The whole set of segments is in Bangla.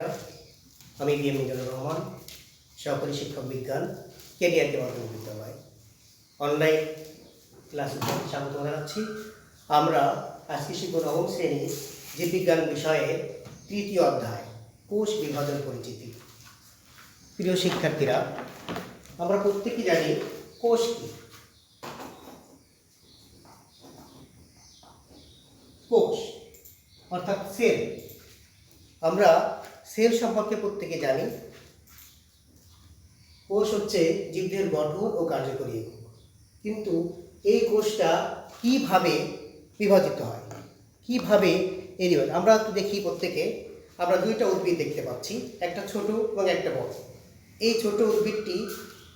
আমি বি এম মিজানুর রহমান, সহকারী শিক্ষক বিজ্ঞান, কেডিআরকে মাধ্যমিক বিদ্যালয় অনলাইন ক্লাসে স্বাগত জানাচ্ছি। আমরা আজকে শিখব নবম শ্রেণীর জীববিজ্ঞান বিষয়ের তৃতীয় অধ্যায় কোষ বিভাজন পরিচিতি। প্রিয় শিক্ষার্থীরা, আমরা প্রত্যেকেই জানি কোষ কি। কোষ অর্থাৎ সেল। আমরা সেল সম্পর্কে প্রত্যেকে জানি। কোষ হচ্ছে জীবদেহের গঠন ও কার্যকরী একক। কিন্তু এই কোষটা কিভাবে বিভাজিত হয়, কিভাবে আমরা একটু দেখি। প্রত্যেকে আমরা দুইটা উদ্ভিদ দেখতে পাচ্ছি, একটা ছোট এবং একটা বড়। এই ছোট উদ্ভিদটি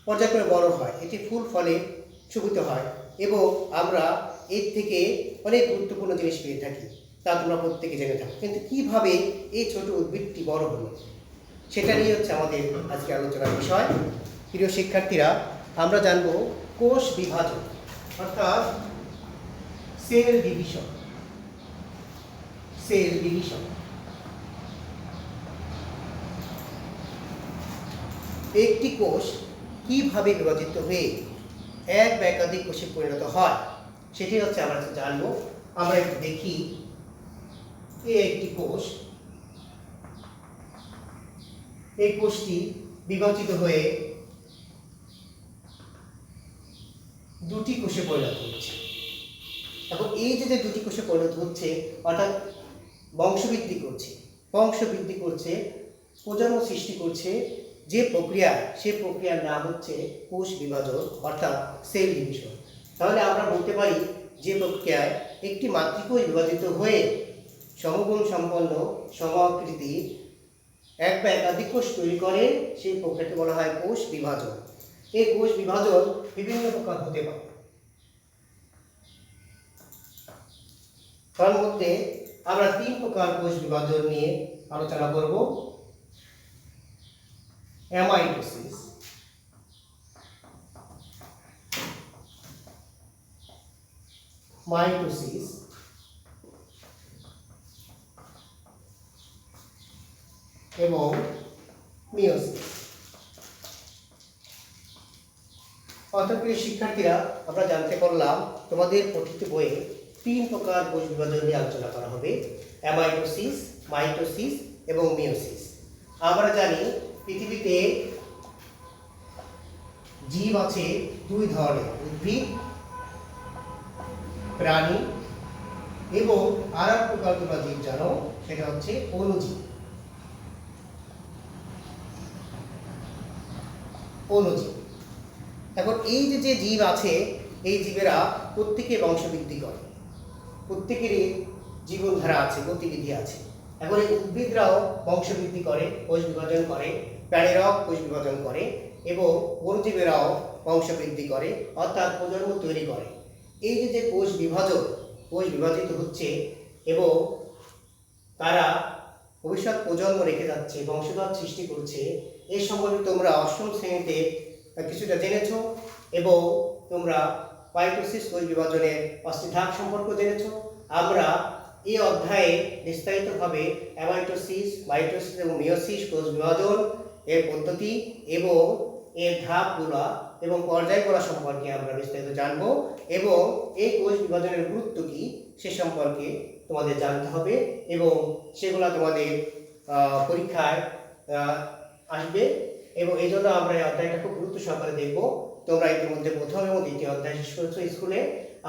পর্যায়ক্রমে বড় হয়, এটি ফুল ফলে শোভিত হয় এবং আমরা এর থেকে অনেক গুরুত্বপূর্ণ জিনিস পেয়ে থাকি, তা তোমরা প্রত্যেকে জেনে থাকো। কিন্তু কিভাবে এই ছোট উদ্ভিদটি বড় হলো, সেটা নিয়ে হচ্ছে আমাদের আজকে আলোচনার বিষয়। প্রিয় শিক্ষার্থীরা, আমরা জানব কোষ বিভাজন অর্থাৎ সেল ডিভিশন। সেল ডিভিশন একটি কোষ কিভাবে বিভাজিত হয়ে এক বা একাধিক কোষে পরিণত হয়, সেটি হচ্ছে আমরা জানবো। আমরা একটু দেখি, একটি কোষ, এই কোষটি বিভাজিত হয়ে দুটি কোষে পরিণত হচ্ছে। এখন এই যে দুটি কোষে পরিণত হচ্ছে অর্থাৎ বংশবৃদ্ধি করছে, প্রজন্ম সৃষ্টি করছে যে প্রক্রিয়া, সে প্রক্রিয়ার নাম হচ্ছে কোষ বিভাজন অর্থাৎ সেল ডিভিশন। তাহলে আমরা বলতে পারি যে প্রক্রিয়ায় একটি মাতৃকোষ বিভাজিত হয়ে সমগুণ সম্পন্ন সমাকৃতি এক বা একাধিক কোষ তৈরি করে, সেই প্রক্রিয়াকে বলা হয় কোষ বিভাজন। এই কোষ বিভাজন বিভিন্ন প্রকার হতে পারে। তার মধ্যে আমরা তিন প্রকার কোষ বিভাজন নিয়ে আলোচনা করব। অ্যামাইটোসিস, মাইটোসিস এবং মিয়োসিস। অর্থাৎ প্রিয় শিক্ষার্থীরা, আমরা জানতে পারলাম তোমাদের পঠিত বইয়ে তিন প্রকার কোষ বিভাজন নিয়ে আলোচনা করা হবে: অ্যামাইটোসিস, মাইটোসিস এবং মিয়োসিস। আমরা জানি পৃথিবীতে জীব আছে দুই ধরনের, উদ্ভিদ, প্রাণী এবং আর এক প্রকার তোমরা জীব জানো, সেটা হচ্ছে অণুজীব। এখন এই যে জীব আছে, এই জীবেরা প্রত্যেকে বংশবৃদ্ধি করে, প্রত্যেকেরই জীবনধারা আছে, গতিবিধি আছে। এখন এই উদ্ভিদরাও বংশবৃদ্ধি করে, কোষ বিভাজন করে, প্রাণীরাও কোষ বিভাজন করে এবং অণুজীবেরাও বংশবৃদ্ধি করে অর্থাৎ প্রজন্ম তৈরি করে। এই যে কোষ বিভাজিত হচ্ছে এবং তারা ভবিষ্যৎ প্রজন্ম রেখে যাচ্ছে, বংশধর সৃষ্টি করছে, এই সম্বন্ধে তোমরা অষ্টম শ্রেণীতে কিছুটা জেনেছ এবং তোমরা মাইটোসিস কোষ বিভাজনের 5টি ধাপ সম্পর্কে জেনেছ। আমরা এই অধ্যায়ে বিস্তারিতভাবে অ্যামাইটোসিস, মাইটোসিস এবং মিয়োসিস কোষ বিভাজন এর পদ্ধতি এবং এর ধাপগুলো এবং পর্যায়গুলো সম্পর্কে আমরা বিস্তারিত জানব এবং এই কোষ বিভাজনের গুরুত্ব কী সে সম্পর্কে তোমাদের জানতে হবে এবং সেগুলো তোমাদের পরীক্ষায় আসবে এবং এই জন্য আমরা এই অধ্যায়টা খুব গুরুত্ব সহকারে দেখব। তোমরা ইতিমধ্যে প্রথম এবং দ্বিতীয় অধ্যায় শেষ করেছো স্কুলে।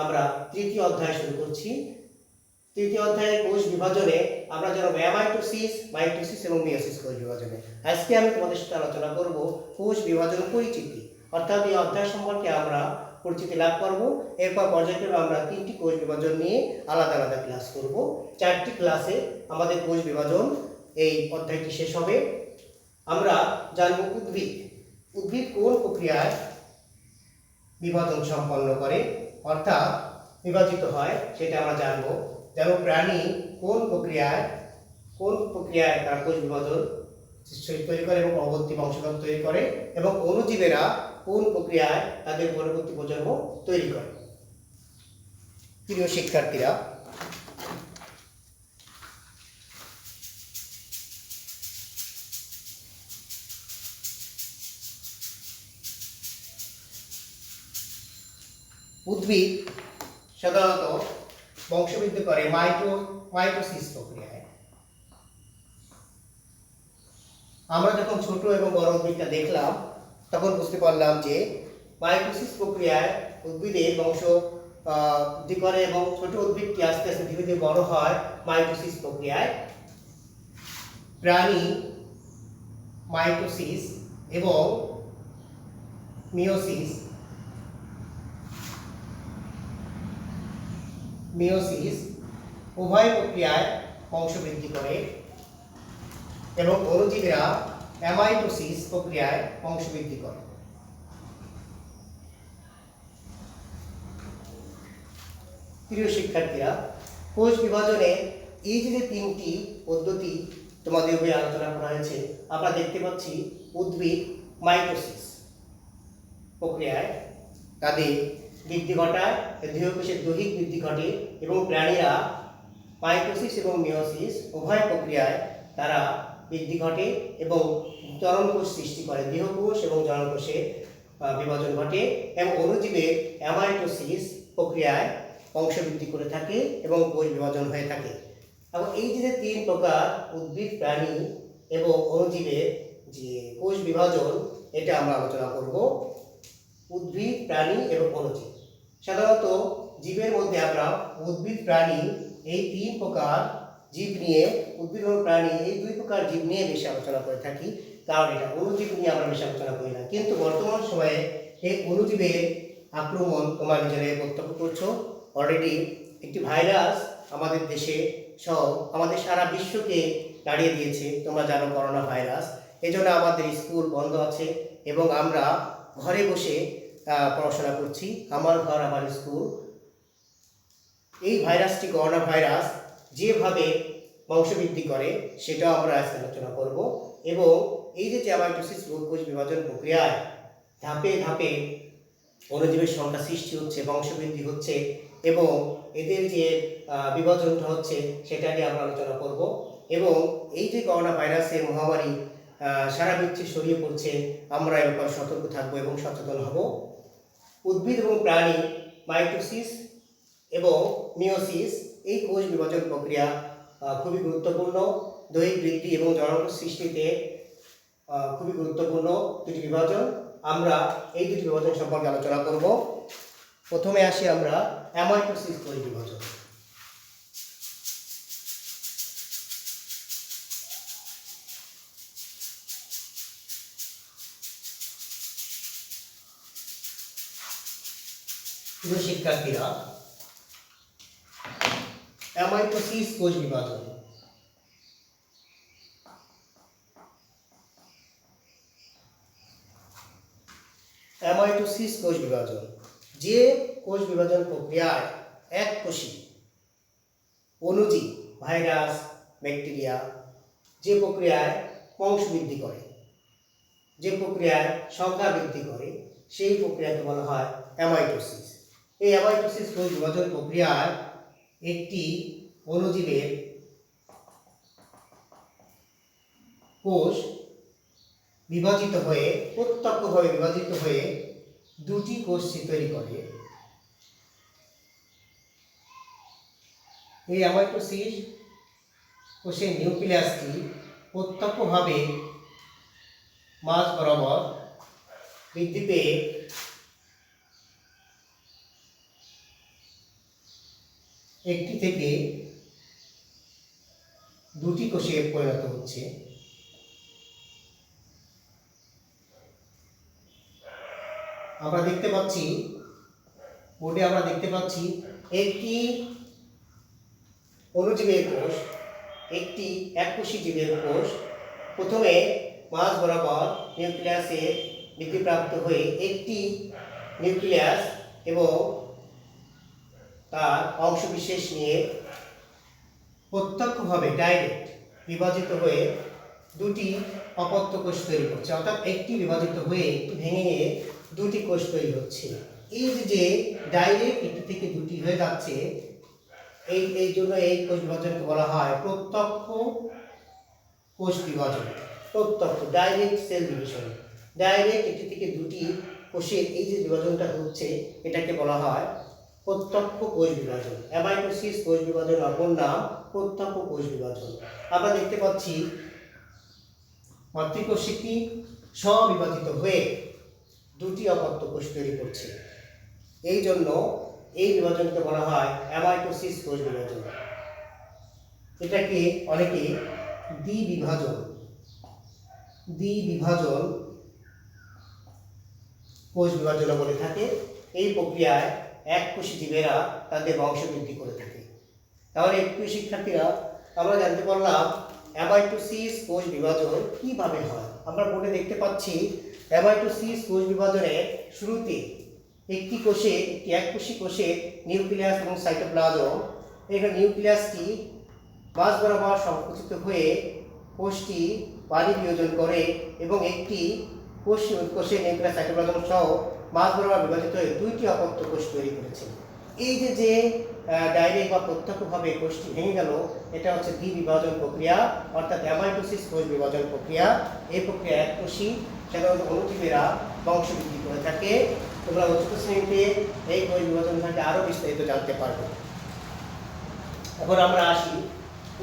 আমরা তৃতীয় অধ্যায় শুরু করছি। তৃতীয় অধ্যায়ের কোষ বিভাজনে আমরা জানবো অ্যামাইটোসিস, মাইটোসিস এবং মিয়োসিস কোষ বিভাজনে। আজকে আমি তোমাদের সাথে আলোচনা করব কোষ বিভাজন পরিচিতি, অর্থাৎ এই অধ্যায় সম্পর্কে আমরা পরিচিতি লাভ করব। এরপর পর্যায়ক্রমে আমরা 3টি কোষ বিভাজন নিয়ে আলাদা আলাদা ক্লাস করব। 4টি ক্লাসে আমাদের কোষ বিভাজন এই অধ্যায়টি শেষ হবে। আমরা জানব উদ্ভিদ কোন প্রক্রিয়ায় বিভাজন সম্পন্ন করে অর্থাৎ বিভাজিত হয়, সেটা আমরা জানব। যেমন প্রাণী কোন প্রক্রিয়ায় তার কোষ বিভাজন তৈরি করে এবং পরবর্তী বংশধর তৈরি করে, এবং অণুজীবেরা কোন প্রক্রিয়ায় তাদের পরবর্তী প্রজন্ম তৈরি করে। প্রিয় শিক্ষার্থীরা, উদ্ভিদ সাধারণত বংশবৃদ্ধি করে মাইটোসিস প্রক্রিয়ায়। আমরা যখন ছোট এবং বড় উদ্ভিদটা দেখলাম তখন বুঝতে পারলাম যে মাইটোসিস প্রক্রিয়ায় উদ্ভিদের বংশ বৃদ্ধি করে এবং ছোট উদ্ভিদটি আস্তে আস্তে ধীরে ধীরে বড় হয় মাইটোসিস প্রক্রিয়ায়। প্রাণী মাইটোসিস এবং মিওসিস উভয় প্রক্রিয়ায় বংশবৃদ্ধি করে এবং অণুজীবেরা অ্যামাইটোসিস প্রক্রিয়ায় বংশবৃদ্ধি করে। প্রিয় শিক্ষার্থীরা, কোষ বিভাজনের এই যে তিনটি পদ্ধতি তোমাদের বইয়ে আলোচনা করা হয়েছে, আমরা দেখতে পাচ্ছি উদ্ভিদ মাইটোসিস প্রক্রিয়ায় তাদের বৃদ্ধি ঘটায়, দেহকোষের দৈহিক বৃদ্ধি ঘটে এবং প্রাণীরা মাইটোসিস এবং মিওসিস উভয় প্রক্রিয়ায় তারা বৃদ্ধি ঘটে এবং জননকোষ সৃষ্টি করে, দেহকোষ এবং জননকোষে বিভাজন ঘটে এবং অণুজীবের অ্যামাইটোসিস প্রক্রিয়ায় বংশবৃদ্ধি করে থাকে এবং কোষ বিভাজন হয়ে থাকে। এবং এই যে তিন প্রকার উদ্ভিদ, প্রাণী এবং অণুজীবের যে কোষ বিভাজন, এটা আমরা আলোচনা করব। উদ্ভিদ, প্রাণী এবং অণুজীব। সাধারণত জীবের মধ্যে আমরা উদ্ভিদ, প্রাণী এই তিন প্রকার জীব নিয়ে, উদ্ভিদ এবং প্রাণী এই দুই প্রকার জীব নিয়ে বেশি আলোচনা করে থাকি, কারণ এটা অণুজীব নিয়ে আমরা বেশি আলোচনা করি না। কিন্তু বর্তমান সময়ে এই অণুজীবের আক্রমণ তোমরা নিজেরাই প্রত্যক্ষ করছো। অলরেডি একটি ভাইরাস আমাদের দেশে সহ আমাদের সারা বিশ্বকে দাঁড়িয়ে দিয়েছে, তোমরা জানো, করোনা ভাইরাস। এজন্য আমাদের স্কুল বন্ধ আছে এবং আমরা ঘরে বসে পড়াশোনা করছি। আমার ঘর আমার স্কুল। এই ভাইরাসটি, করোনা ভাইরাস, যেভাবে বংশবৃদ্ধি করে সেটাও আমরা আজকে আলোচনা করব। এবং এই যে অ্যামাইটোসিস কোষ বিভাজন প্রক্রিয়ায় ধাপে ধাপে অণুজীবের সংখ্যা সৃষ্টি হচ্ছে, বংশবৃদ্ধি হচ্ছে এবং এদের যে বিভাজনটা হচ্ছে সেটা নিয়ে আমরা আলোচনা করব। এবং এই যে করোনা ভাইরাসের মহামারী সারা বিশ্বে ছড়িয়ে পড়ছে, আমরা এর ব্যাপারে সতর্ক থাকবো এবং সচেতন হব। উদ্ভিদ এবং প্রাণী মাইটোসিস এবং মিওসিস এই কোষ বিভাজন প্রক্রিয়া খুবই গুরুত্বপূর্ণ, দৈহিক বৃদ্ধি এবং জননকোষ সৃষ্টিতে খুবই গুরুত্বপূর্ণ দুটি বিভাজন। আমরা এই দুটি বিভাজন সম্পর্কে আলোচনা করব। প্রথমে আসি আমরা অ্যামাইটোসিস কোষ বিভাজন। প্রিয় শিক্ষার্থীরা, অ্যামাইটোসিস কোষ বিভাজন। অ্যামাইটোসিস কোষ বিভাজন যে কোষ বিভাজন প্রক্রিয়ায় এককোষী অণুজীব, ভাইরাস, ব্যাকটেরিয়া যে প্রক্রিয়ায় বংশবৃদ্ধি করে, যে প্রক্রিয়ায় সংখ্যা বৃদ্ধি করে, সেই প্রক্রিয়াকে বলা হয় অ্যামাইটোসিস। এই অ্যামাইটোসিস কোষ বিভাজন প্রক্রিয়ায় একটি অণুজীবের কোষ বিভাজিত হয়ে, প্রত্যক্ষভাবে বিভাজিত হয়ে দুটি কোষ তৈরি করে। এই অ্যামাইটোসিস কোষের নিউক্লিয়াসটি প্রত্যক্ষভাবে মাঝ বরাবর বৃদ্ধি পেয়ে একটি থেকে দুটি কোষে পরিণত হচ্ছে। আমরা দেখতে পাচ্ছি, বোর্ডে আমরা দেখতে পাচ্ছি একটি অণুজীবের কোষ, একটি এককোষী জীবের কোষ প্রথমে মাঝ বরাবর নিউক্লিয়াসে বৃদ্ধিপ্রাপ্ত হয়ে একটি নিউক্লিয়াস এবং তার অংশবিশেষ নিয়ে প্রত্যক্ষভাবে ডাইরেক্ট বিভাজিত হয়ে দুটি অপত্য কোষ তৈরি করছে। অর্থাৎ একটি বিভাজিত হয়ে একটি ভেঙে নিয়ে দুটি কোষ তৈরি হচ্ছে। এই যে ডাইরেক্ট একটি থেকে দুটি হয়ে যাচ্ছে, এই জন্য এই কোষ বিভাজনকে বলা হয় প্রত্যক্ষ কোষ বিভাজন। প্রত্যক্ষ, ডাইরেক্ট সেল ডিভিশন। ডাইরেক্ট একটি থেকে দুটি কোষের এই যে বিভাজনটা হচ্ছে এটাকে বলা হয় প্রত্যক্ষ কোষ বিভাজন। অ্যামাইটোসিস কোষ বিভাজন অপর নাম প্রত্যক্ষ কোষ বিভাজন। আমরা দেখতে পাচ্ছি মাতৃকোষটি স্ববিভাজিত হয়ে দুটি অপত্য কোষ তৈরি করছে, এই জন্য এই বিভাজনকে বলা হয় অ্যামাইটোসিস কোষ বিভাজন। এটাকে অনেকে দ্বিবিভাজন কোষ বিভাজন বলে থাকে। এই প্রক্রিয়ায় এককোষী জীবেরা তাদের বংশবৃদ্ধি করে থাকে। তাহলে প্রিয় শিক্ষার্থীরা, আমরা জানতে পারলাম অ্যামাইটোসিস কোষ বিভাজন কিভাবে হয়। আমরা বোর্ডে দেখতে পাচ্ছি অ্যামাইটোসিস কোষ বিভাজনের শুরুতে একটি এককোষী কোষে নিউক্লিয়াস এবং সাইটোপ্লাজম, এখানে নিউক্লিয়াসটি মাঝ বরাবর সংকুচিত হয়ে কোষটি পানি বিয়োজন করে এবং একটি কোষে নিউক্লিয়াস সাইটোপ্লাজম সহ মাঝ বরাবর বিভাজিত হয়ে দুইটি অপত্য কোষ তৈরি করেছে। এই যে ডাইরেক্ট বা প্রত্যক্ষভাবে কোষটি ভেঙে গেল, এটা হচ্ছে দ্বিবিভাজন প্রক্রিয়া, অর্থাৎ অ্যামাইটোসিস কোষ বিভাজন প্রক্রিয়া। এই প্রক্রিয়া এককোষী সাধারণত অণুজীবেরা বংশবৃদ্ধি করে থাকে। তোমরা উচ্চতর শ্রেণীতে এই কোষ বিভাজন সম্পর্কে আরও বিস্তারিত জানতে পারবে। এখন আমরা আসি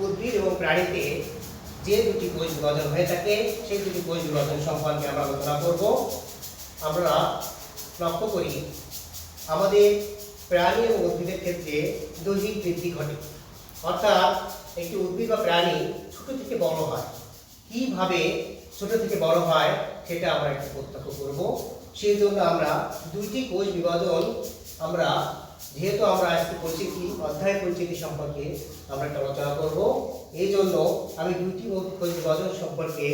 উদ্ভিদ এবং প্রাণীতে যে দুটি কোষ বিভাজন হয়ে থাকে সেই দুটি কোষ বিভাজন সম্পর্কে আমরা আলোচনা করব। আমরা লক্ষ্য করি আমাদের প্রাণী এবং উদ্ভিদের ক্ষেত্রে দৈহিক বৃদ্ধি ঘটে, অর্থাৎ একটি উদ্ভিদ বা প্রাণী ছোট থেকে বড় হয়। কিভাবে ছোট থেকে বড় হয় সেটা আমরা একটু প্রত্যক্ষ করব। সেই জন্য আমরা দুইটি কোষ বিভাজন, যেহেতু আমরা একটু অধ্যায় পরিচিতি সম্পর্কে আমরা একটা আলোচনা করব, এই জন্য আমি দুইটি কোষ বিভাজন সম্পর্কে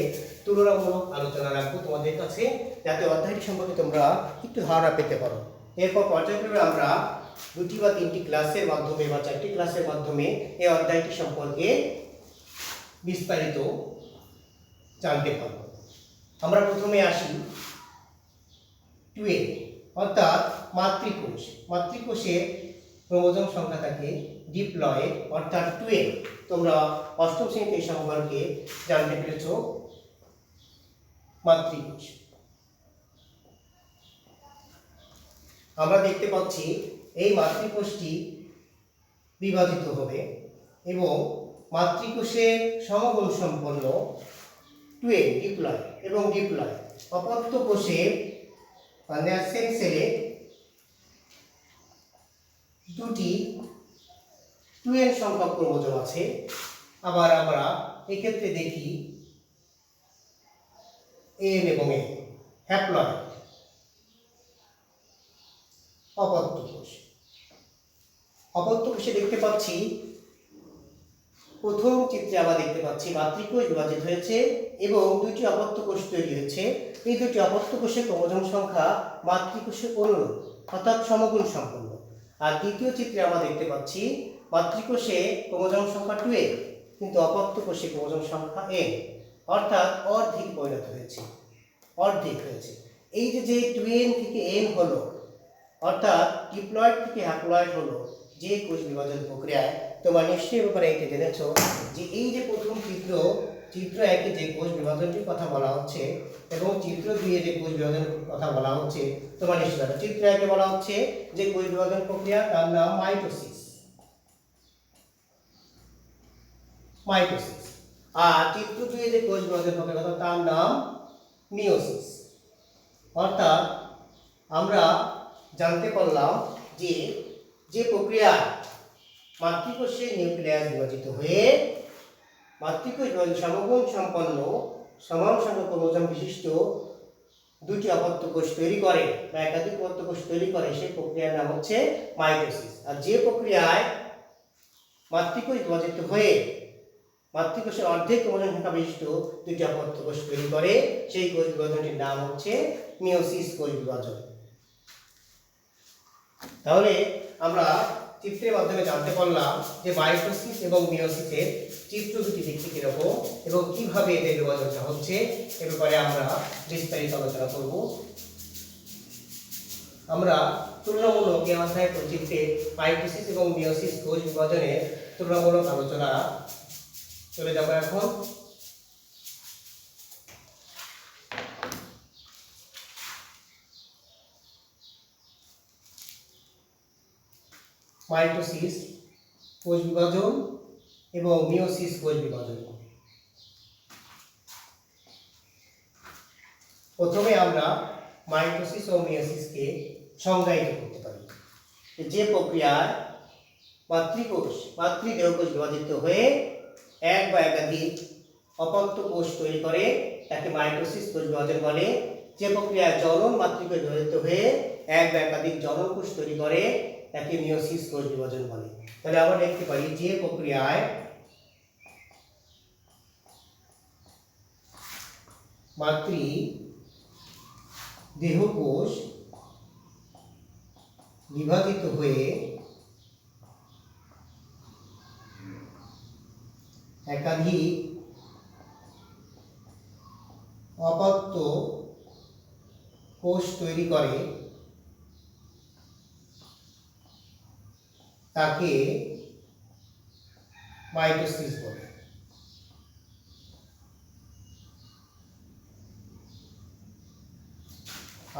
তুলনামূলক আলোচনা রাখবো তোমাদের কাছে, যাতে অধ্যায়টি সম্পর্কে তোমরা একটু ধারণা পেতে পারো। এরপর পর্যায়ক্রমে আমরা দুটি বা তিনটি ক্লাসের মাধ্যমে বা চারটি ক্লাসের মাধ্যমে এই অধ্যায়টি সম্পর্কে বিস্তারিত জানতে পারব। আমরা প্রথমে আসি টুয়েল, অর্থাৎ মাতৃকোষ। মাতৃকোষের ক্রোমোজোম সংখ্যা থাকে ডিপ্লয়েড, অর্থাৎ 12। তোমরা অষ্টম শ্রেণীতে এই সম্পর্কে জানতে পেরেছ। মাতৃকোষ আমরা দেখতে পাচ্ছি এই মাতৃকোষটি বিভাজিত হবে এবং মাতৃকোষের সমগুণ সম্পন্ন 12 ডিপ্লয়েড এবং ডিপ্লয়েড। অপত্য কোষে নার্সিং সেলে দুটি 12 সংখ্যক ক্রোমোজোম আছে। আবার আমরা এক্ষেত্রে দেখি এন এবং এ হ্যাপ্লয়েড অপত্য কোষ। অপত্য কোষে দেখতে পাচ্ছি প্রথম চিত্রে আমরা দেখতে পাচ্ছি মাতৃকোষ বিভাজিত হয়েছে এবং দুইটি অপত্য কোষ তৈরি হয়েছে। এই দুটি অপত্য কোষের ক্রোমোজোম সংখ্যা মাতৃকোষের অনুরূপ, অর্থাৎ সমগুণ সম্পন্ন। আর দ্বিতীয় চিত্রে আমরা দেখতে পাচ্ছি মাতৃকোষে ক্রোমোজোম সংখ্যা 12 কিন্তু অপত্য কোষে ক্রোমোজোম সংখ্যা n, অর্থাৎ অর্ধেক পরিণত হয়েছে, অর্ধেক হয়েছে। এই যে 12 থেকে n হলো, অর্থাৎ ডিপ্লয়েড থেকে হ্যাপ্লয়েড হলো যে কোষ বিভাজন প্রক্রিয়ায়। তোমরা নিশ্চয়ই ব্যাপারে এটা জেনেছ যে এই যে প্রথম চিত্র একে যে কোষ বিভাজনটির কথা বলা হচ্ছে এবং চিত্র 2 যে কোষ বিভাজনের কথা বলা হচ্ছে, তোমরা নিশ্চয়ই জানো। চিত্র একে বলা হচ্ছে যে কোষ বিভাজন প্রক্রিয়া, তার নাম মাইটোসিস। আর চিত্র 2 যে কোষ বিভাজন প্রক্রিয়া, তার নাম মিওসিস। অর্থাৎ আমরা জানতে পারলাম যে প্রক্রিয়ায় মাতৃকোষে নিউক্লিয়াস বিভাজিত হয়ে মাতৃকোষ সমগুণ সম্পন্ন সমান সংখ্যক ক্রোমোজোম বিশিষ্ট দুটি অপত্য কোষ তৈরি করে বা একাধিক অপত্য কোষ তৈরি করে, সেই প্রক্রিয়ার নাম হচ্ছে মাইটোসিস। আর যে প্রক্রিয়ায় মাতৃকোষ বিভাজিত হয়ে মাতৃকোষের অর্ধেক ক্রোমোজোম সংখ্যা বিশিষ্ট দুটি অপত্য কোষ তৈরি করে, সেই কোষ বিভাজনটির নাম হচ্ছে মিওসিস কোষ বিভাজন। তাহলে আমরা চিত্রের মাধ্যমে জানতে পারলাম যে মাইটোসিস এবং মিওসিসের চিত্র দুটি দেখতে কিরকম এবং কিভাবে এদের বিভাজনটা হচ্ছে এ ব্যাপারে আমরা বিস্তারিত আলোচনা করব। আমরা তুলনামূলক এই অধ্যায় চিত্রে মাইটোসিস এবং মিওসিস কোষ বিভাজনের তুলনামূলক আলোচনা চলে যাব এখন। মাইটোসিস কোষ বিভাজন এবং মিওসিস কোষ বিভাজন। প্রথমে আমরা মাইটোসিস ও মিওসিসকে সংজ্ঞায়িত করতে পারি। যে প্রক্রিয়ায় মাতৃদেহকোষ বিভাজিত হয়ে এক বা একাধিক অপত্য কোষ তৈরি করে তাকে মাইটোসিস কোষ বিভাজন বলে। যে প্রক্রিয়ায় জনন মাতৃকোষ বিভাজিত হয়ে এক বা একাধিক জনন কোষ তৈরি করে তাকে মিওসিস কোষ বিভাজন বলে। তাহলে আমরা দেখতে পারি যে প্রক্রিয়ায় মাতৃ দেহকোষ বিভাজিত হয়ে একাধিক অপত্য কোষ তৈরি করে তাকে মাইটোসিস বলে।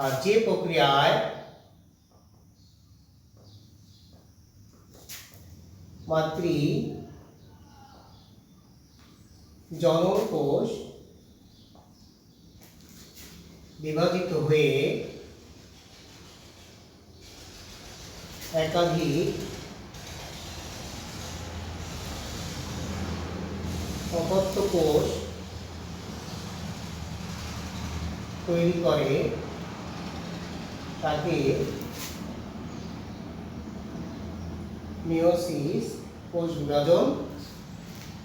আর যে প্রক্রিয়ায় মাতৃ জনন কোষ বিভাজিত হয়ে একাধিক অপত্য কোষ তৈরি করে তাকে মিওসিস কোষ বিভাজন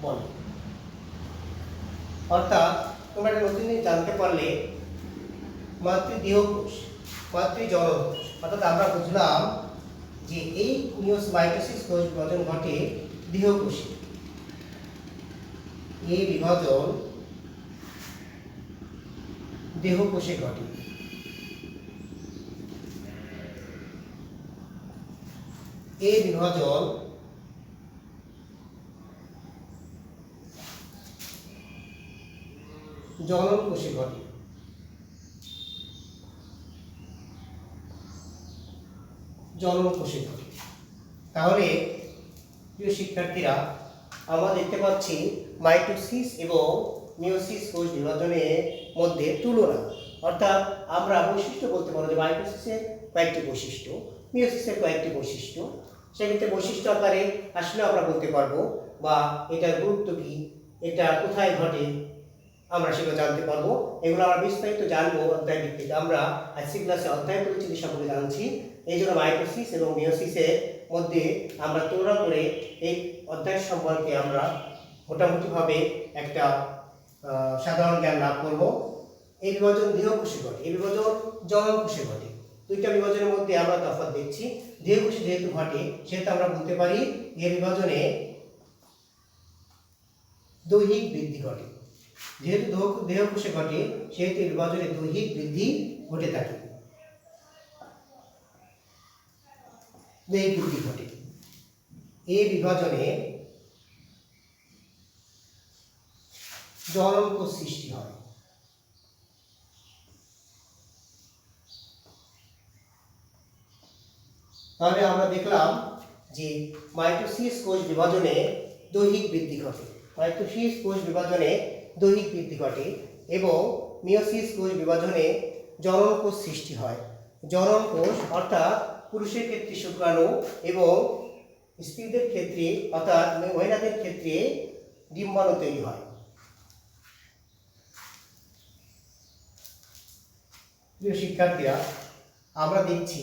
বলে। অর্থাৎ তোমরা একটা নতুন জিনিস জানতে পারলে মাতৃদেহকোষ মাতৃজনন কোষ, অর্থাৎ আমরা বুঝলাম যে এই মাইটোসিস কোষ বিভাজন ঘটে দেহকোষে। এই বিভাজন দেহকোষে ঘটে। এই বিভাজন জনন কোষে ঘটে। জনন কোষে ঘটে। তাহলে প্রিয় শিক্ষার্থীরা, আমরা দেখতে পাচ্ছি মাইটোসিস এবং মিওসিস কোষ বিভাজনের মধ্যে তুলনা, অর্থাৎ আমরা বৈশিষ্ট্য বলতে পারবো যে মাইটোসিসের কয়েকটি বৈশিষ্ট্য, মিওসিসের কয়েকটি বৈশিষ্ট্য। সেক্ষেত্রে বৈশিষ্ট্য আকারে আসলে আমরা বলতে পারবো, বা এটার গুরুত্ব কি, এটা কোথায় ঘটে, আমরা সেগুলো জানতে পারবো। এগুলো আমরা বিস্তারিত জানবো অধ্যায় ভিত্তিক। আমরা আজকে ক্লাসে অধ্যায় পরিচিতি সম্পর্কে জানছি। এই জন্য মাইটোসিস এবং মিওসিসের মধ্যে আমরা তুলনা করে এই অধ্যায় সম্পর্কে আমরা মোটামুটিভাবে একটা সাধারণ জ্ঞান লাভ করব। এই বিভাজন দেহকোষে ঘটে, এই বিভাজন জনন কোষে ঘটে। দুইটা বিভাজনের মধ্যে আমরা তফাৎ দেখছি। দেহকোষে যেহেতু ঘটে সেহেতু আমরা বলতে পারি এই বিভাজনে দৈহিক বৃদ্ধি ঘটে। যেহেতু দেহকোষে ঘটে সেহেতু এই বিভাজনে দৈহিক বৃদ্ধি ঘটে থাকে। দৈহিক বৃদ্ধি ঘটে। এই বিভাজনে জনন কোষ সৃষ্টি হয়। তাহলে আমরা দেখলাম যে মাইটোসিস কোষ বিভাজনে দৈহিক বৃদ্ধি ঘটে। মাইটোসিস কোষ বিভাজনে দৈহিক বৃদ্ধি ঘটে এবং মিওসিস কোষ বিভাজনে জনন কোষ সৃষ্টি হয়। জনন কোষ অর্থাৎ পুরুষের ক্ষেত্রে শুক্রাণু এবং স্ত্রীদের ক্ষেত্রে অর্থাৎ মহিলাদের ক্ষেত্রে ডিম্বাণু তৈরি হয়। প্রিয় শিক্ষার্থীরা, আমরা দেখছি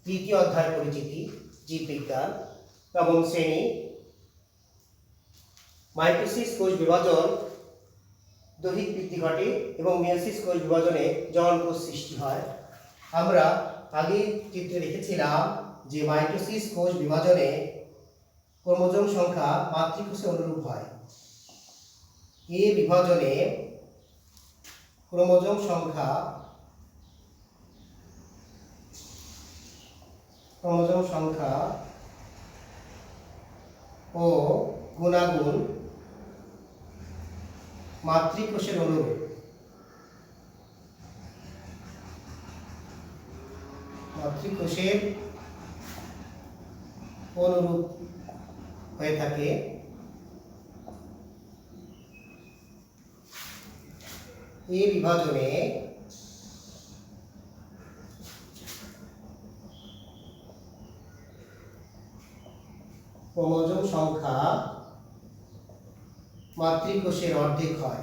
তৃতীয় অধ্যায় পরিচিতি, জীববিজ্ঞান, নবম শ্রেণী। মাইটোসিস কোষ বিভাজন দৈহিক বৃদ্ধি ঘটে এবং মিওসিস কোষ বিভাজনে জনন কোষ সৃষ্টি হয়। আমরা আগে চিত্রে দেখেছিলাম যে মাইটোসিস কোষ বিভাজনে ক্রোমোজোম সংখ্যা মাতৃকোষে অনুরূপ হয়। এই বিভাজনে ক্রোমোজোম সংখ্যা ও গুণাগুণ মাতৃকোষের অনুরূপ। মাতৃকোষের অনুরূপ হয়ে থাকে। এই বিভাজনে ক্রোমোজোম সংখ্যা মাতৃকোষের অর্ধেক হয়।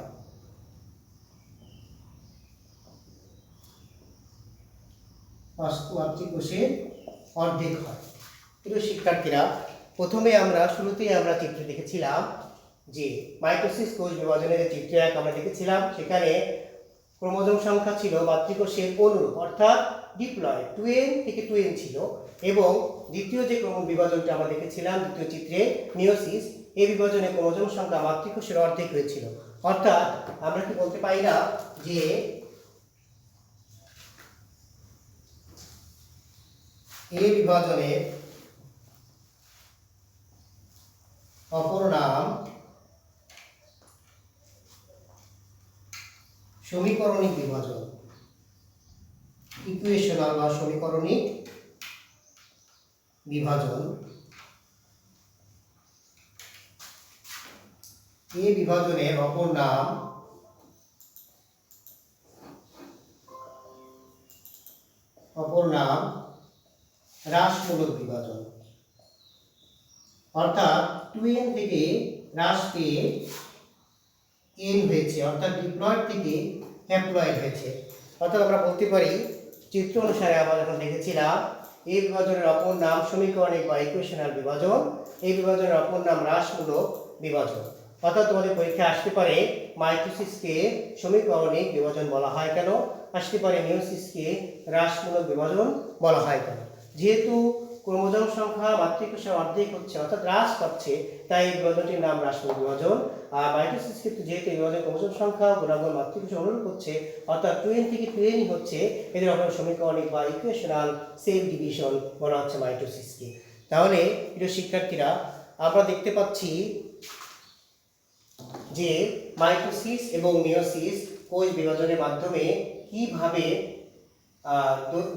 মাতৃকোষের অর্ধেক হয়। প্রিয় শিক্ষার্থীরা, প্রথমে আমরা শুরুতেই আমরা চিত্র দেখেছিলাম যে মাইটোসিস কোষ বিভাজনের চিত্র 1 আমরা দেখেছিলাম। সেখানে ক্রোমোজোম সংখ্যা ছিল মাতৃকোষের অনুরূপ, অর্থাৎ ডিপ্লয়েড 2n থেকে 2n ছিল। এবং দ্বিতীয় যে ক্রম বিভাজনটা আমরা দেখেছিলাম দ্বিতীয় চিত্রে মিওসিস, এই বিভাজনে ক্রোমোজোম সংখ্যা মাতৃকোষের অর্ধেক হয়েছিল। অর্থাৎ আমরা কি বলতে পারি না যে এই বিভাজনের অপর নাম সমীকরণিক বিভাজন, ইকুয়েশনাল বা সমীকরণিক বিভাজন। এই বিভাজনের অপর নাম হ্রাসমূলক বিভাজন। অর্থাৎ 2n থেকে হ্রাস পেয়ে n হয়েছে, অর্থাৎ ডিপ্লয়েড থেকে হ্যাপ্লয়েড হয়েছে। অর্থাৎ আমরা বলতে পারি চিত্র অনুসারে আমরা যখন দেখেছিলাম এই বিভাজনের অপর নাম সমীকরণিক বা ইকুয়েশনাল বিভাজন, এই বিভাজনের অপর নাম হ্রাসমূলক বিভাজন। অর্থাৎ তোমাদের পরীক্ষায় আসতে পারে মাইটোসিসকে সমীকরণিক বিভাজন বলা হয় কেন, আসতে পারে মিওসিসকে হ্রাসমূলক বিভাজন বলা হয় কেন। যেহেতু ক্রোমোজোম সংখ্যা মাতৃকোষের অর্ধেক হচ্ছে, অর্থাৎ হ্রাস পাচ্ছে, তাই এই বিভাজনটির নাম হ্রাসমূলক বিভাজন। আর মাইটোসিস ক্ষেত্রে যেহেতু এই বিভাজন ক্রোমোজোম সংখ্যা গুণাগুণ মাতৃকোষের অনুরূপ হচ্ছে, অর্থাৎ 2n থেকে 2n হচ্ছে, এদের অপর সমীকরণিক বা ইকুয়েশনাল সেল ডিভিশন বলা হচ্ছে মাইটোসিসকে। তাহলে প্রিয় শিক্ষার্থীরা, আমরা দেখতে পাচ্ছি যে মাইটোসিস এবং মিওসিস কোষ বিভাজনের মাধ্যমে কিভাবে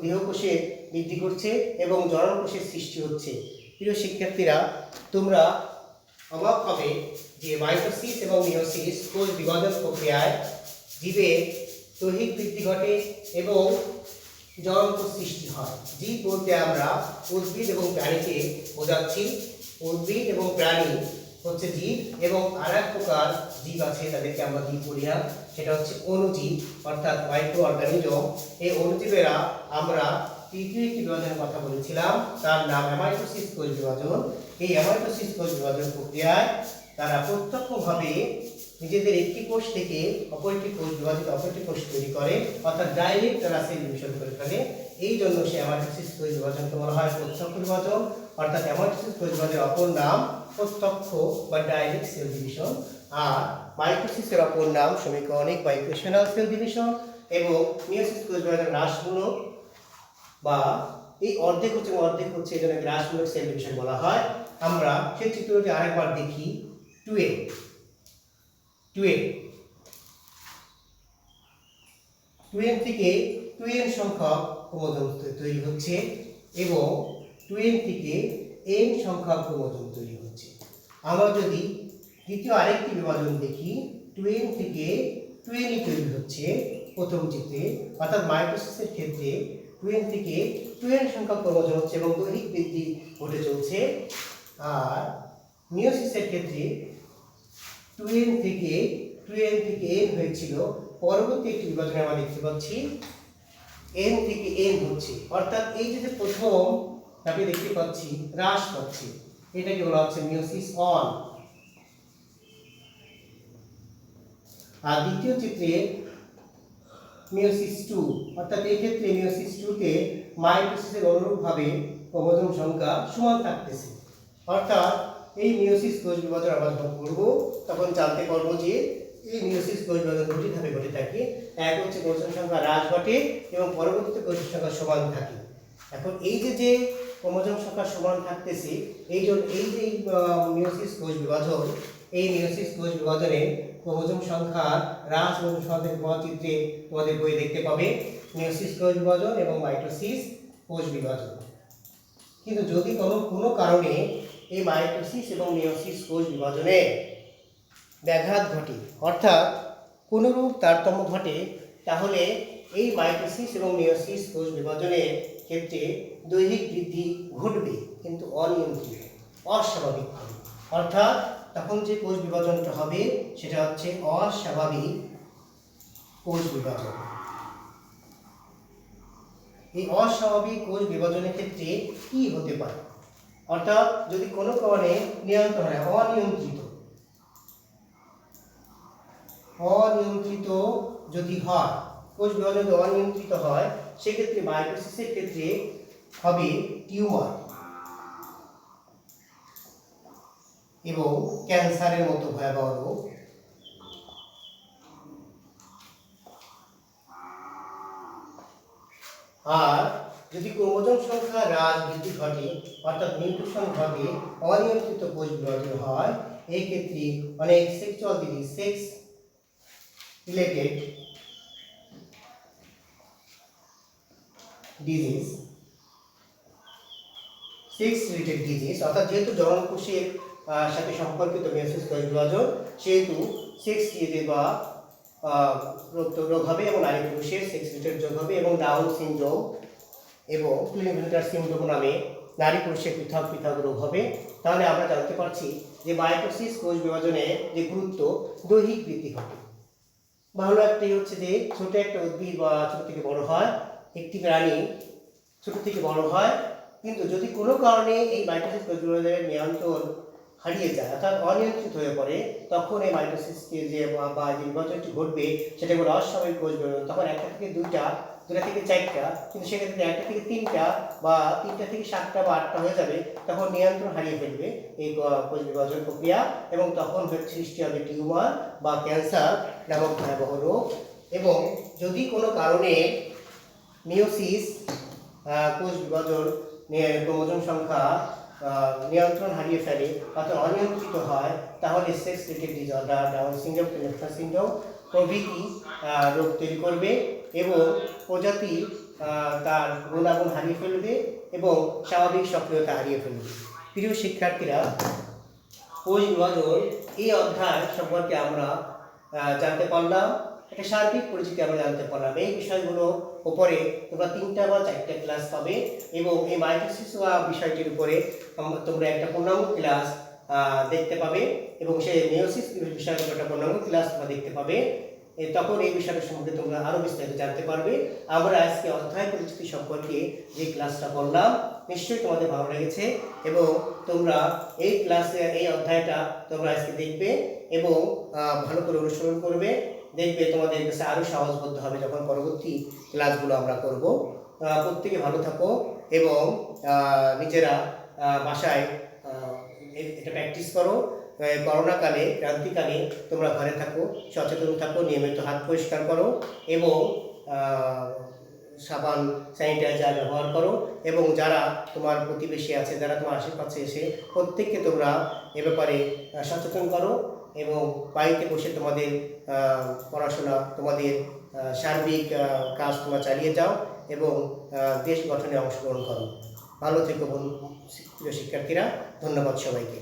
দেহকোষের বৃদ্ধি করছে এবং জননকোষের সৃষ্টি হচ্ছে। প্রিয় শিক্ষার্থীরা, তোমরা অবাক হবে যে মাইটোসিস এবং মিওসিস কোষ বিভাজন প্রক্রিয়ায় জীবের দৈহিক বৃদ্ধি ঘটে এবং জননকোষ সৃষ্টি হয়। জীব বলতে আমরা উদ্ভিদ এবং প্রাণীকে বোঝাচ্ছি। উদ্ভিদ এবং প্রাণী হচ্ছে জীব, এবং আর এক প্রকার জীব আছে, তাদেরকে আমরা জীব বলি না, সেটা হচ্ছে অণুজীব, অর্থাৎ মাইক্রো অর্গানিজম। এই অণুজীবেরা আমরা তৃতীয় একটি বিভাজনের কথা বলেছিলাম, তার নাম অ্যামাইটোসিস কোষ বিভাজন। এই অ্যামাইটোসিস কোষ বিভাজন প্রক্রিয়ায় তারা প্রত্যক্ষভাবে নিজেদের একটি কোষ থেকে অপর একটি কোষ বিভাজিত অপর একটি কোষ তৈরি করে, অর্থাৎ ডাইরেক্ট তারা সেল ডিভিশন করে ফেলে। এই জন্য সে অ্যামাইটোসিস কোষ বিভাজনকে বলা হয় প্রত্যক্ষ বিভাজন। অর্থাৎ অ্যামাইটোসিস কোষ বিভাজনের অপর নাম প্রত্যক্ষ বা ডাইরেক্ট সেল ডিভিশন। আর মাইটোসিসের অপর নাম সমীকরণিক বা ইকুয়েশনাল সেল ডিভিশন। এবং মিওসিস কোষ বিভাজন হ্রাসমূলক বা এই অর্ধেক হচ্ছে এই জন্য হ্রাসমূলক সেল ডিভিশন বলা হয়। আমরা সেই চিত্রটি আরেকবার দেখি। 2n থেকে 2n সংখ্যক ক্রোমোজোম তৈরি হচ্ছে এবং 2n থেকে n সংখ্যক ক্রোমোজোম তৈরি হচ্ছে। আমরা যদি দ্বিতীয় আরেকটি বিভাজন দেখি, 2n থেকে 2n তৈরি হচ্ছে প্রথম চিত্রে, অর্থাৎ মাইটোসিসের ক্ষেত্রে 2n থেকে 2n সংখ্যক ক্রোমোজোম হচ্ছে এবং দৈহিক বৃদ্ধি ঘটে চলছে। আর মিওসিসের ক্ষেত্রে 2n থেকে n হয়েছিল, পরবর্তী একটি বিভাজনে আমরা দেখতে পাচ্ছি n থেকে n হচ্ছে, অর্থাৎ এই যে প্রথম আপনি দেখতে পাচ্ছি হ্রাস পাচ্ছে, এটাকে বলা হচ্ছে মিওসিস 1। আর দ্বিতীয় চিত্রে মিওসিস 2, অর্থাৎ এই ক্ষেত্রে মিওসিস 2 তে মাইটোসিসের অনুরূপভাবে ক্রোমোজোম সংখ্যা সমান থাকতেছে। অর্থাৎ এই মিওসিস কোষ বিভাজন আমরা যখন করব তখন জানতে পারবো যে এই মিওসিস কোষ বিভাজন দুটি ধাপে ঘটে থাকে। এক হচ্ছে ক্রোমোজোম সংখ্যা হ্রাস ঘটে এবং পরবর্তীতে ক্রোমোজোম সংখ্যা সমান থাকে। এখন এই যে ক্রোমোজোম সংখ্যা সমান থাকতেছে, এই যে মিওসিস কোষ বিভাজন, এই মিওসিস কোষ বিভাজনে ক্রোমোজোম সংখ্যা হ্রাস এবং সমানের চিত্রে তোমাদের বই দেখতে পাবে মিওসিস কোষ বিভাজন এবং মাইটোসিস কোষ বিভাজন। কিন্তু যদি কোনো কারণে এই মাইটোসিস এবং মেয়োসিস কোষ বিভাজনে ব্যাঘাত ঘটে, অর্থাৎ কোনরূপ তারতম্য ঘটে, তাহলে এই মাইটোসিস এবং মেয়োসিস কোষ বিভাজনের ক্ষেত্রে দৈহিক বৃদ্ধি ঘটবে, কিন্তু অনিয়ন্ত্রিত, অস্বাভাবিক হবে। অর্থাৎ তখন যে কোষ বিভাজনটা হবে সেটা হচ্ছে অস্বাভাবিক কোষ বিভাজন। এই অস্বাভাবিক কোষ বিভাজনের ক্ষেত্রে কি হতে পারে? অর্থাৎ যদি কোনো কারণে নিয়ন্ত্রণ হয়, অনিয়ন্ত্রিত যদি হয়, কোষ বিভাজন যদি অনিয়ন্ত্রিত হয়, সেক্ষেত্রে মাইটোসিসের ক্ষেত্রে হবে টিউমার এবং ক্যান্সারের মতো ভয়াবহ রোগ। আর যদি ক্রোমোজোম সংখ্যা হ্রাস বৃদ্ধি ঘটে, অর্থাৎ মিউটেশন ঘটে, অনিয়ন্ত্রিত কোষ বিভাজন হয়, এই ক্ষেত্রে অনেক sexual disease, sex related disease, অর্থাৎ যেহেতু জননকোষের সাথে সম্পর্কিত মেয়োসিস কোষ বিভাজন, সেহেতু সেক্স রিলেটেড বা রোগ হবে এবং নারী পুরুষের সেক্স রিলেটেড রোগ হবে, এবং ডাউন সিনড্রোম এবং ক্লিনেবেল সিনড্রোম নামে নারী পুরুষের পৃথক পৃথক রোগ হবে। তাহলে আমরা জানতে পারছি যে মাইটোসিস কোষ বিভাজনের যে গুরুত্ব, দৈহিক বৃদ্ধি ঘটে। ভালো একটি হচ্ছে যে ছোট একটা উদ্ভিদ বা ছোট থেকে বড় হয়, একটি প্রাণী ছোট থেকে বড় হয়, কিন্তু যদি কোনো কারণে এই মাইটোসিস কোষ বিভাজনের নিয়ন্ত্রণ হারিয়ে যায়, অর্থাৎ অনিয়ন্ত্রিত হয়ে পড়ে, তখন এই মাইটোসিসকে যে বা যে বিভাজনটি ঘটবে সেটা হলো অস্বাভাবিক কোষ বিভাজন। তখন একটা থেকে দুইটা থেকে চারটা, কিন্তু সেক্ষেত্রে একটা থেকে তিনটা বা তিনটা থেকে সাতটা বা আটটা হয়ে যাবে, তখন নিয়ন্ত্রণ হারিয়ে ফেলবে এই কোষ বিভাজন প্রক্রিয়া, এবং তখন সৃষ্টি হবে টিউমার বা ক্যান্সার নামক ভয়াবহ রোগ। এবং যদি কোনো কারণে মিয়োসিস কোষ বিভাজন ক্রোমোজোম সংখ্যা নিয়ন্ত্রণ হারিয়ে ফেলে, অর্থাৎ অনিয়ন্ত্রিত হয়, তাহলে sex related disorder, Down syndrome, Klinefelter syndrome প্রভৃতি রোগ তৈরি করবে, এবং প্রজাতি তার গুণাগুণ হারিয়ে ফেলবে এবং স্বাভাবিক সক্রিয়তা হারিয়ে ফেলবে। প্রিয় শিক্ষার্থীরা, কোষ বিভাজন এই অধ্যায় সম্পর্কে আমরা জানতে পারলাম, একটা সার্বিক পরিচিতি আমরা জানতে পারলাম। এই বিষয়গুলো উপরে তোমরা 3টা বা 4টা ক্লাস পাবে, এবং এই মাইটোসিস বিষয়টির উপরে তোমরা একটা পূর্ণাঙ্গ ক্লাস দেখতে পাবে, এবং সেই মেয়োসিস বিষয়ের উপর একটা পূর্ণাঙ্গ ক্লাস তোমরা দেখতে পাবে। তখন এই বিষয়টা সম্পর্কে তোমরা আরও বিস্তারিত জানতে পারবে। আমরা আজকে অধ্যায় পরিচিতি সম্পর্কে যে ক্লাসটা করলাম, নিশ্চয়ই তোমাদের ভালো লেগেছে, এবং তোমরা এই ক্লাসে এই অধ্যায়টা তোমরা আজকে দেখবে এবং ভালো করে অনুসরণ করবে। দেখবে তোমাদের কাছে আরও সহজবোধ্য হবে যখন পরবর্তী ক্লাসগুলো আমরা করব। প্রত্যেকে ভালো থাকো, এবং নিজেরা বাসায় এটা প্র্যাকটিস করো। করোনাকালে, ক্রান্তিকালে তোমরা ঘরে থাকো, সচেতন থাকো, নিয়মিত হাত পরিষ্কার করো, এবং সাবান, স্যানিটাইজার ব্যবহার করো, এবং যারা তোমার প্রতিবেশী আছে, যারা তোমার আশেপাশে এসে, প্রত্যেককে তোমরা এ ব্যাপারে সচেতন করো, এবং বাড়িতে বসে তোমাদের পড়াশোনা, তোমাদের সার্বিক কাজ তোমরা চালিয়ে যাও, এবং দেশ গঠনে অংশগ্রহণ করো। ভালো থেকো প্রিয় শিক্ষার্থীরা, ধন্যবাদ সবাইকে।